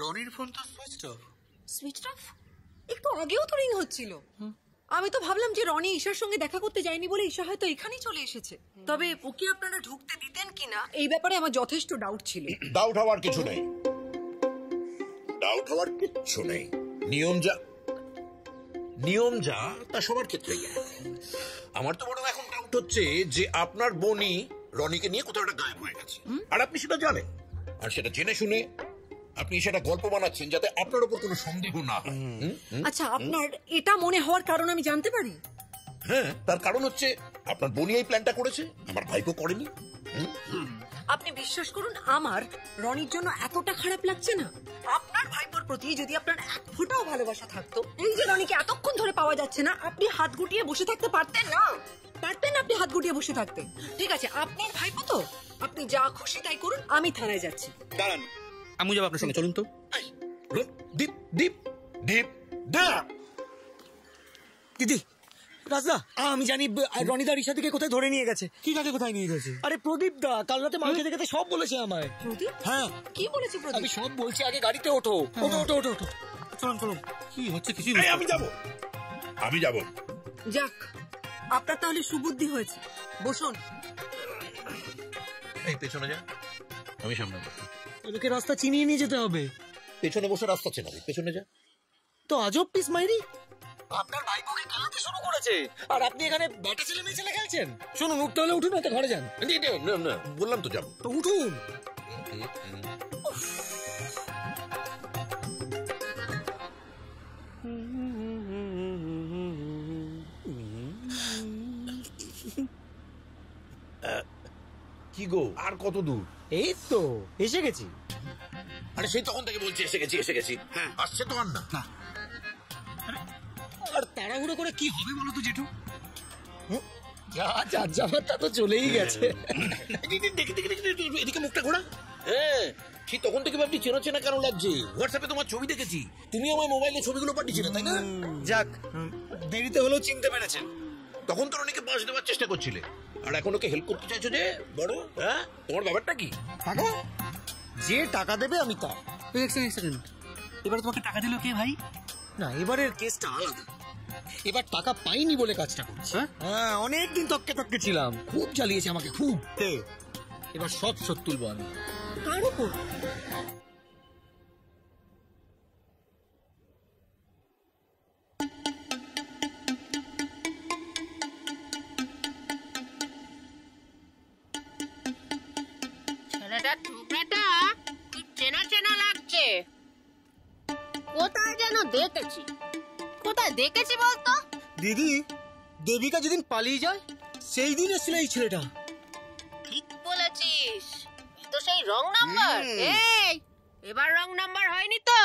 রনির ফোন তো switch off. Switch off? একটু আগেও তো রিং হচ্ছিল। আমি তো ভাবলাম যে রনি ঈশার সঙ্গে দেখা করতে যায়নি বলে ঈশা হয়তো এখানেই চলে এসেছে। তবে ওকে আপনারা ঢুকতে দিতেন কিনা এই ব্যাপারে আমার যথেষ্ট ডাউট ছিল। ডাউট হওয়ার কিছু নেই, ডাউট হওয়ার কিচ্ছু নেই। নিয়ম যা তা সবার ক্ষেত্রেই। আমার তো বরং এখন ডাউট হচ্ছে যে আপনার বোনই রনিকে নিয়ে কোথাও একটা গায়েব হয়ে গেছে, আর আপনি সেটা জানেন, আর সেটা জেনে শুনে আপনি সেটা গল্প বানাচ্ছেন যাতে আপনার উপর কোনো সন্দেহ না হয়। আচ্ছা, আপনার এটা মনে হওয়ার কারণ আমি জানতে পারি? হ্যাঁ, তার কারণ হচ্ছে আপনার বোনই এই প্ল্যানটা করেছে, আমার ভাইপো করেনি। আপনি বিশ্বাস করুন, আমার রনির জন্য এতটা খারাপ লাগছে না। আপনার ভাইপোর প্রতি যদি আপনার এক ফোঁটাও ভালোবাসা থাকতো, এই যে রনিকে এতক্ষণ ধরে পাওয়া যাচ্ছে না, আপনি হাত গুটিয়ে বসে থাকতে পারতেন না? পারতেন আপনি হাত গুটিয়ে বসে থাকতে? ঠিক আছে, আপনার ভাইপো তো, আপনি যা খুশি তাই করুন, আমি থানায় যাচ্ছি। দাঁড়ান, আমি যাবো আপনার সঙ্গে, চলুন তো। দীপ দীপ দীপ দীপ দিদি, রাজদা, আমি জানি রনিদা ঋষা থেকে কোথায় ধরে নিয়ে গেছে। কি কাকে কোথায় নিয়ে গেছে? আরে প্রদীপ দা কাল রাতে মাল খেতে খেতে সব বলেছে আমায়। প্রদীপ? হ্যাঁ। কি বলেছে প্রদীপ? আমি সব বলছি, আগে গাড়িতে ওঠো। ওঠো ওঠো ওঠো ওঠো, চলুন চলুন। কি হচ্ছে কিছু? আমি যাব। যাক, আপনার তাহলে সুবুদ্ধি হয়েছে। বসুন। এই পেছনে যা, আমি সামনে। ওদেরকে রাস্তা চিনিয়ে নিয়ে যেতে হবে। পেছনে বসে রাস্তা চেনাবি, পেছনে যা। তো আজব পিস মাইরি, আপনার ভাইপোকে কাঁদতে শুরু করেছে, আর আপনি এখানে ব্যাটা ছেলে মেয়ে ছেলে খেলছেন। শুনুন, উঠতে হলে উঠুন, তো ঘরে যান। না, বললাম তো যাবো। তো উঠুন। কি গো, আর কত দূর? এই তো এসে গেছি। আরে সেই তখন থেকে বলছি এসে গেছি। হ্যাঁ, আসছে তো আর না। আর তাড়াহুড়ো করে কি হবে বলো তো জেঠু? যা যাবার তা তো চলেই গেছে। এদিকে মুখটা ঘোরা। হ্যাঁ, সেই তখন থেকে ভাবছি চেনা চেনা কেন লাগছে। হোয়াটসঅ্যাপে তোমার ছবি দেখেছি, তুমি আমার মোবাইলে ছবিগুলো পাঠিয়েছিলে, তাই না? যাক, দেরিতে হলেও চিনতে পেরেছেন। তখন তো অনেকে বাস দেওয়ার চেষ্টা করছিলে, আর এখন ওকে হেল্প করতে চাইছো যে বড়। হ্যাঁ, তোমার ব্যাপারটা কি? টাকা? যে টাকা দেবে আমি তা। এক সেকেন্ড, এবারে তোমাকে টাকা দিল কে ভাই? না, এবারের কেসটা আলাদা। এবার টাকা পাইনি বলে কাজটা করছে। হ্যাঁ, অনেকদিন তককে ছিলাম, খুব জ্বালিয়েছে আমাকে, খুব। এবার সব শোধ তুলবো আমি। কার উপর? ছেলেটা টুকরাটা চেনা চেনা লাগছে। কোথায় যেন দেখেছি। কোথায় দেখেছি বলতো? দিদি, দেবিকা যেদিন পালিয়ে যায় সেই দিন এসেছিল এই ছেলেটা। ঠিক বলেছিস, তো সেই রং নাম্বার। এই, এবার রং নাম্বার হয়নি তো?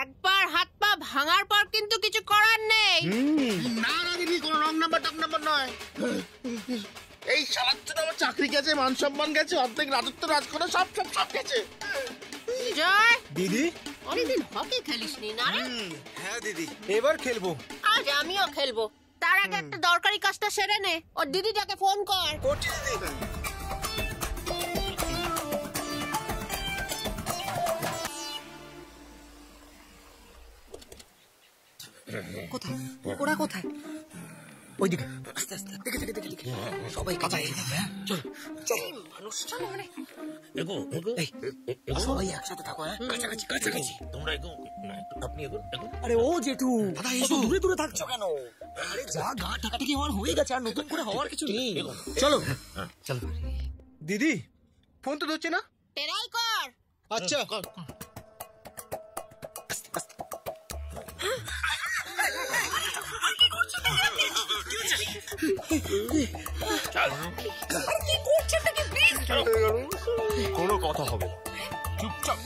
একবার হাত পা ভাঙার পর কিন্তু কিছু করার নেই। না না দিদি, কোনো রং নাম্বার নয়। এই শালার তো আমার চাকরি গেছে, মান সম্মান গেছে, অর্ধেক রাজত্ব রাজ করে সব গেছে। জয় দিদি, অনেকদিন হকি খেলিসনি না রে? হ্যাঁ দিদি, এবার খেলবো। আজ আমিও খেলবো। তার আগে একটা দরকারি কাজটা সেরে নে। ওর দিদিটাকে ফোন কর। করছি দিদি। কোথায় ওরা? কোথায়? ওইদিকে আস্তে আস্তে, দেখে সবাই কাছে। চলো চলো, মানুষটা মানে সবাই একসাথে থাকো। কাছাকাছি তোমরা এগো, আপনি এগো। আরে ও জেঠু, দাদা এসো। দূরে দূরে থাকছো কেন? আরে যা গা টাকাটাকি হওয়ার হয়ে গেছে, আর নতুন করে হওয়ার কিছু নেই। চলো চলো। দিদি, ফোন তো ধরছে না। টেরাই কর। আচ্ছা, কোনো কথা হবে চুপচাপ।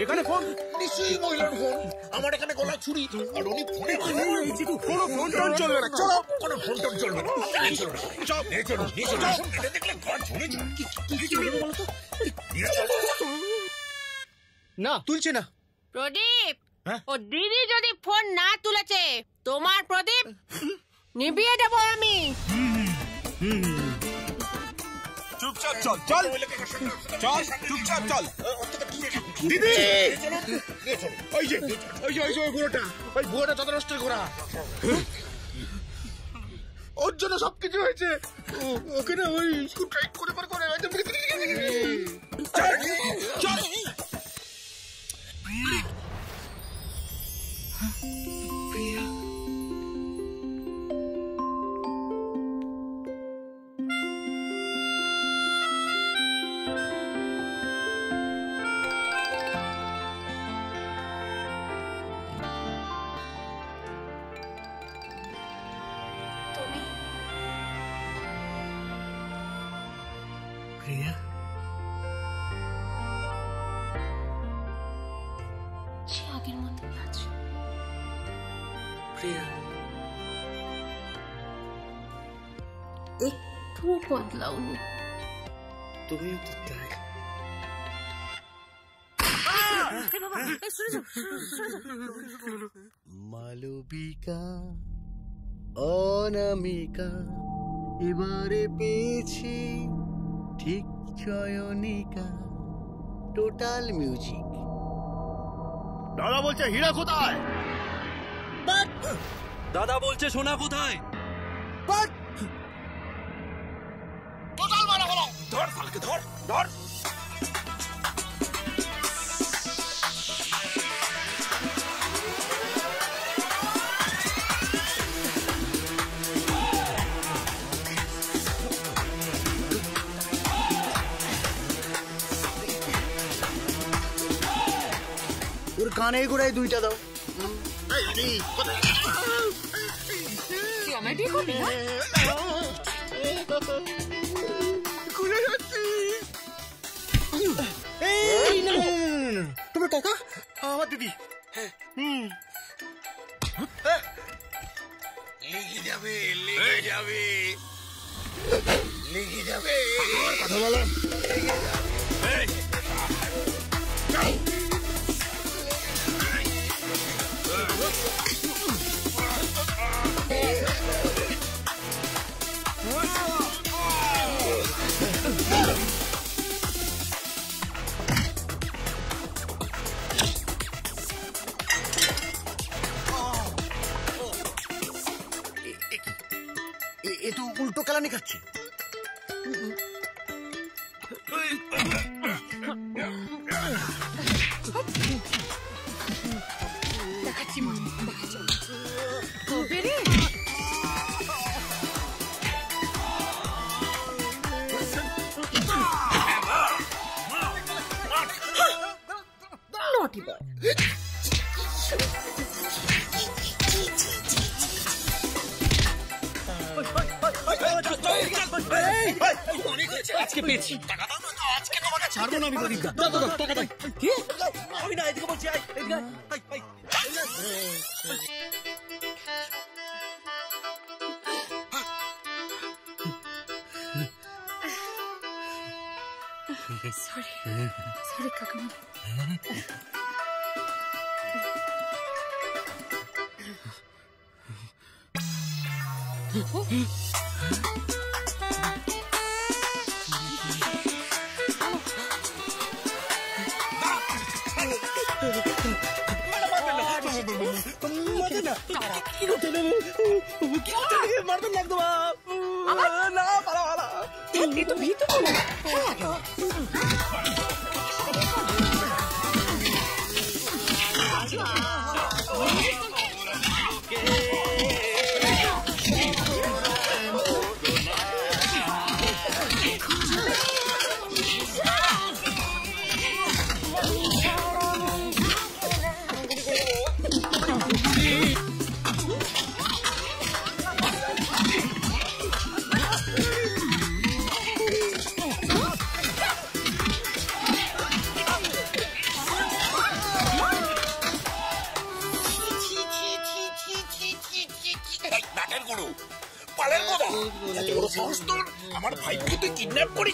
এখানে ফোন নিশ্চয়ই মহিলার ফোন। আমার এখানে গলা ছুরি, আর উনি ফোনে। কোনো ফোন টোন চলবে না। চলো, কোনো ফোন টোন চলবে না। দেখলে ঘর ঝুড়ে না, তুলছে না। প্রদীপ, ও দিদি যদি ফোন না তুলেছে, তোমার প্রদীপ নিভিয়ে দেবো আমি। চুপচাপ চল চল চল চুপচাপ চল দিদি ওই যে ওই বুড়োটা যত নষ্ট ঘোড়া ওর জন্য সবকিছু হয়েছে ওকে না ওই স্কুল টাইট করে চল প্রিয়া সে আগের মতোই আছে। প্রিয়া একটুও বদলাওনি। তুমিও তো তাই। মালবিকা অনামিকা এবারে পেয়েছি ঠিক চয়নিকা টোটাল মিউজিক। দাদা বলছে হীরা কোথায় দাদা বলছে সোনা কোথায়? টোটাল মারা হলো ধর ফালকে ধর ওর কানে গোড়ায় দুইটা দাও। তুই আমায় বিয়ে করবি না? খুলে যাচ্ছি তোমার টাকা আমার দিদি লেগে যাবে কথা বলো এ তো উল্টো কালানি খাচ্ছে। দেখাচ্ছি মনে দেখাচ্ছি কবে রে নটি বয় আজকে পেয়েছি। আজকে তোমাকে ছাড়বো না আমি গরিবটা। টাকা দাও। কি? আমি না এদিকে বলছি আয় এদিকে আয়। সরি কাকামা। মারবেন না একদম না পালা এই তো ভিতরে পালের কথা এত বড় সাহস তোর আমার ভাইকে তুই কিডন্যাপ করি